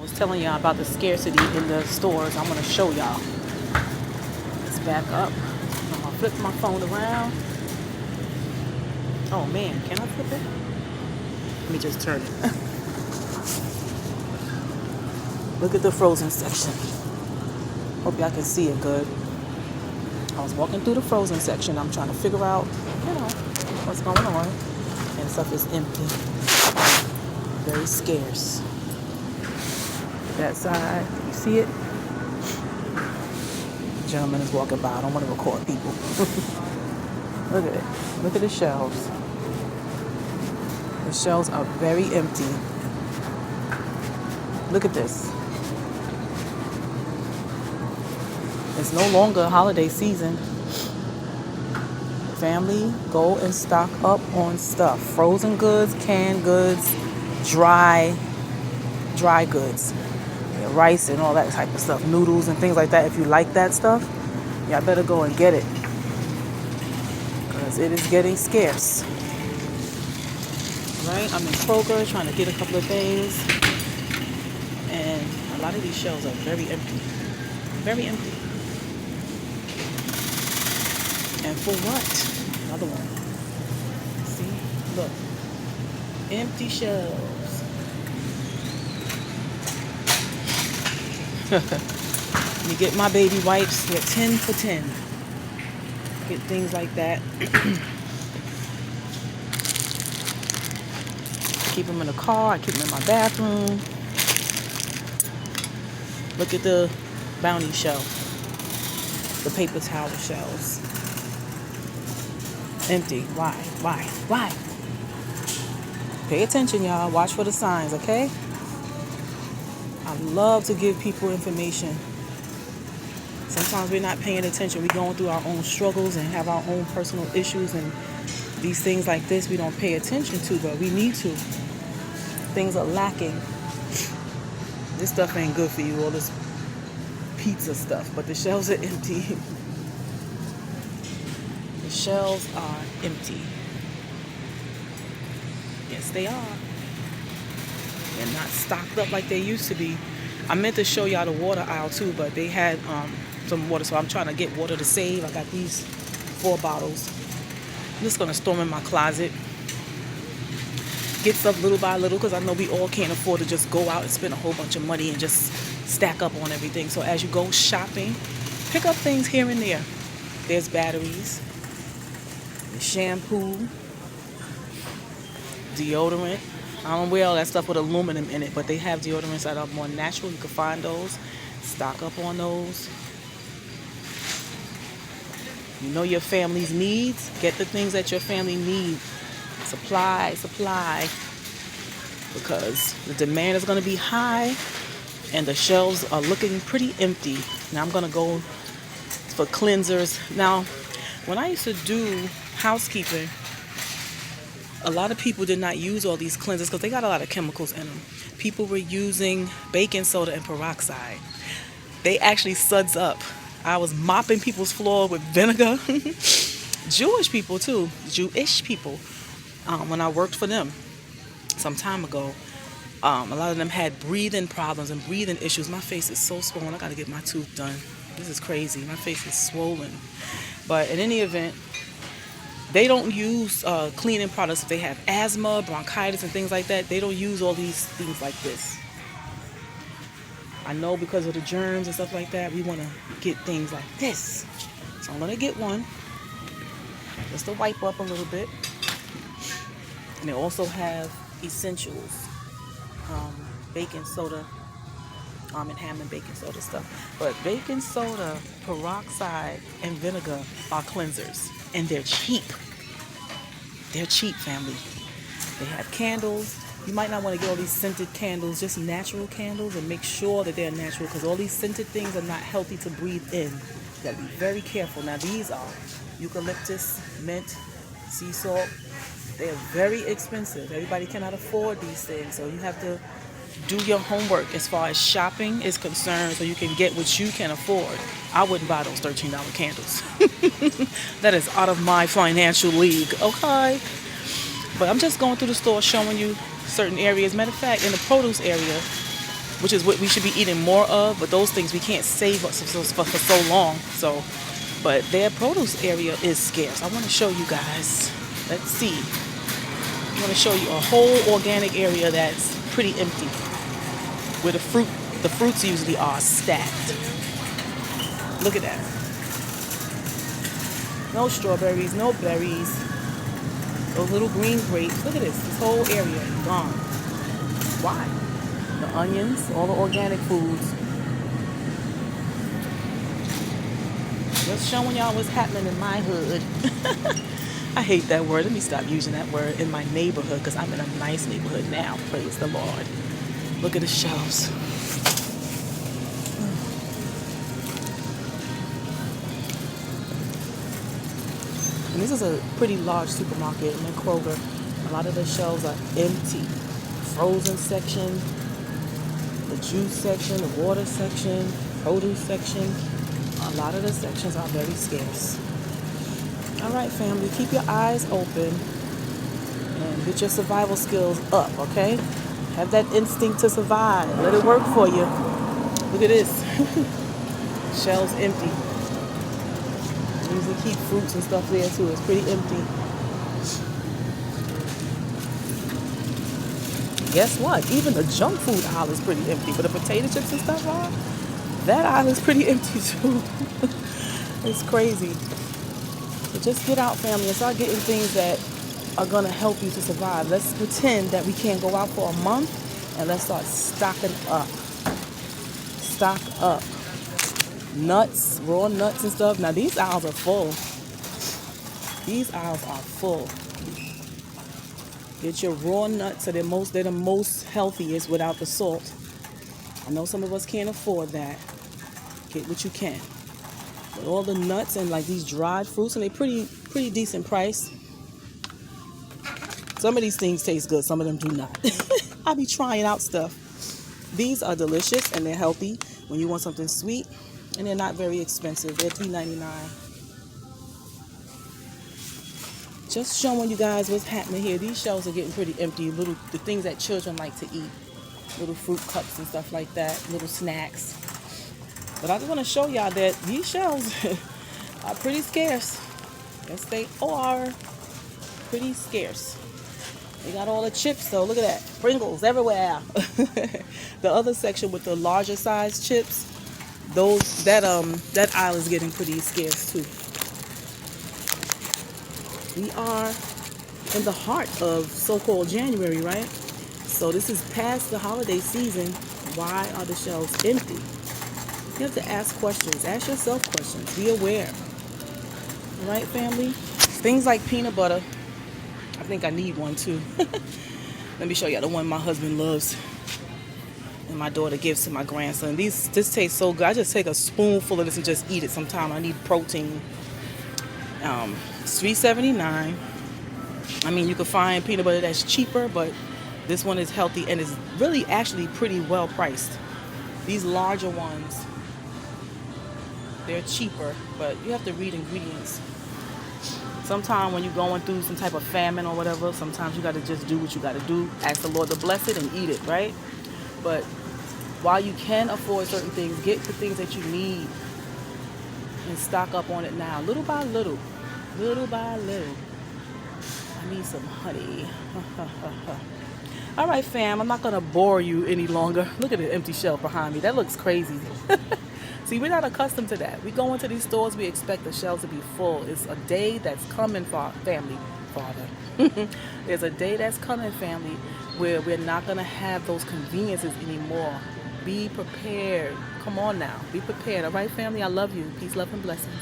was telling y'all about the scarcity in the stores. I'm gonna show y'all. Let's back up. I'm gonna flip my phone around. Oh man, can I flip it? Let me just turn it. Look at the frozen section. Hope y'all can see it good. I was walking through the frozen section. I'm trying to figure out, what's going on. And stuff is empty. Very scarce. That side, you see it? The gentleman is walking by. I don't want to record people. Look at it. Look at the shelves. The shelves are very empty. Look at this. It's no longer a holiday season. Family, go and stock up on stuff. Frozen goods, canned goods, dry goods. Rice and all that type of stuff. Noodles and things like that. If you like that stuff, y'all better go and get it. Because it is getting scarce. Right? I'm in Kroger trying to get a couple of things. And a lot of these shelves are very empty. Very empty. And for what? Another one. See? Look. Empty shelves. Let me get my baby wipes. They're 10 for 10. Get things like that. Keep them in the car. I keep them in my bathroom. Look at the Bounty shelf. The paper towel shelves. Empty. Why? Pay attention, y'all. Watch for the signs, okay? I love to give people information. Sometimes we're not paying attention. We're going through our own struggles and have our own personal issues, and these things like this we don't pay attention to, but we need to. Things are lacking. This stuff ain't good for you, all this pizza stuff, but the shelves are empty. The shelves are empty. Yes, they are. They're not stocked up like they used to be. I meant to show y'all the water aisle too, but they had some water, so I'm trying to get water to save. I got these 4 bottles. I'm just gonna store them in my closet. Get stuff little by little, because I know we all can't afford to just go out and spend a whole bunch of money and just stack up on everything. So as you go shopping, pick up things here and there. There's batteries, shampoo, deodorant. I don't wear all that stuff with aluminum in it, but they have deodorants that are more natural. You can find those. Stock up on those. You know your family's needs. Get the things that your family needs. Supply. Because the demand is going to be high and the shelves are looking pretty empty. Now I'm going to go for cleansers. Now, when I used to do housekeeping, a lot of people did not use all these cleansers because they got a lot of chemicals in them. People were using baking soda and peroxide. They actually suds up. I was mopping people's floor with vinegar. Jewish people too. Jewish people. When I worked for them some time ago, a lot of them had breathing problems and breathing issues. My face is so swollen. I got to get my tooth done. This is crazy. My face is swollen. But in any event, they don't use cleaning products if they have asthma, bronchitis, and things like that. They don't use all these things like this. I know because of the germs and stuff like that, we want to get things like this. So I'm going to get one just to wipe up a little bit. And they also have essentials, baking soda, and Hammond baking soda stuff. But baking soda, peroxide, and vinegar are cleansers. And they're cheap. They're cheap, family. They have candles. You might not want to get all these scented candles, just natural candles, and make sure that they're natural, because all these scented things are not healthy to breathe in. You got to be very careful. Now these are eucalyptus, mint, sea salt. They're very expensive. Everybody cannot afford these things, so you have to do your homework as far as shopping is concerned so you can get what you can afford. I wouldn't buy those $13 candles. That is out of my financial league, okay? But I'm just going through the store showing you certain areas. Matter of fact, in the produce area, which is what we should be eating more of. But those things we can't save us for so long. So, but their produce area is scarce. I want to show you guys. Let's see. I want to show you a whole organic area that's pretty empty, where the fruits usually are stacked. Look at that. No strawberries, no berries. Those little green grapes. Look at this whole area is gone. Why? The onions, all the organic foods. Just showing y'all what's happening in my hood. I hate that word. Let me stop using that word. In my neighborhood, because I'm in a nice neighborhood now. Praise the Lord. Look at the shelves. And this is a pretty large supermarket in Kroger. A lot of the shelves are empty. Frozen section, the juice section, the water section, produce section. A lot of the sections are very scarce. All right, family, keep your eyes open and get your survival skills up, okay? Have that instinct to survive. Let it work for you. Look at this. Shelves empty. Usually keep fruits and stuff there too. It's pretty empty. Guess what? Even the junk food aisle is pretty empty. But the potato chips and stuff are, that aisle is pretty empty too. It's crazy. But just get out, family, and start getting things that are going to help you to survive. Let's pretend that we can't go out for a month, and let's start stocking up. Stock up. Nuts, raw nuts and stuff. Now, these aisles are full. These aisles are full. Get your raw nuts. So they're the most healthiest without the salt. I know some of us can't afford that. Get what you can. But all the nuts and like these dried fruits, and they're pretty decent price. Some of these things taste good, some of them do not. I'll be trying out stuff. These are delicious and they're healthy when you want something sweet, and they're not very expensive. They're $3.99. Just showing you guys what's happening here. These shelves are getting pretty empty. The things that children like to eat. Little fruit cups and stuff like that. Little snacks. But I just want to show y'all that these shelves are pretty scarce. Yes, they are pretty scarce. They got all the chips though. Look at that. Pringles everywhere. The other section with the larger size chips, that aisle is getting pretty scarce too. We are in the heart of so-called January, right? So this is past the holiday season. Why are the shelves empty? You have to ask questions. Ask yourself questions. Be aware. All right, family? Things like peanut butter. I think I need one too. Let me show you the one my husband loves and my daughter gives to my grandson. This tastes so good. I just take a spoonful of this and just eat it sometime. I need protein. It's $3.79. I mean, you can find peanut butter that's cheaper, but this one is healthy and is really actually pretty well priced. These larger ones, they're cheaper, but you have to read ingredients. Sometimes when you're going through some type of famine or whatever, sometimes you got to just do what you got to do. Ask the Lord to bless it and eat it, right? But while you can afford certain things, get the things that you need and stock up on it now, little by little. Little by little. I need some honey. All right, fam, I'm not going to bore you any longer. Look at the empty shelf behind me. That looks crazy. See, we're not accustomed to that. We go into these stores, we expect the shelves to be full. It's a day that's coming, family, Father. There's a day that's coming, family, where we're not going to have those conveniences anymore. Be prepared. Come on now. Be prepared. All right, family? I love you. Peace, love, and blessings.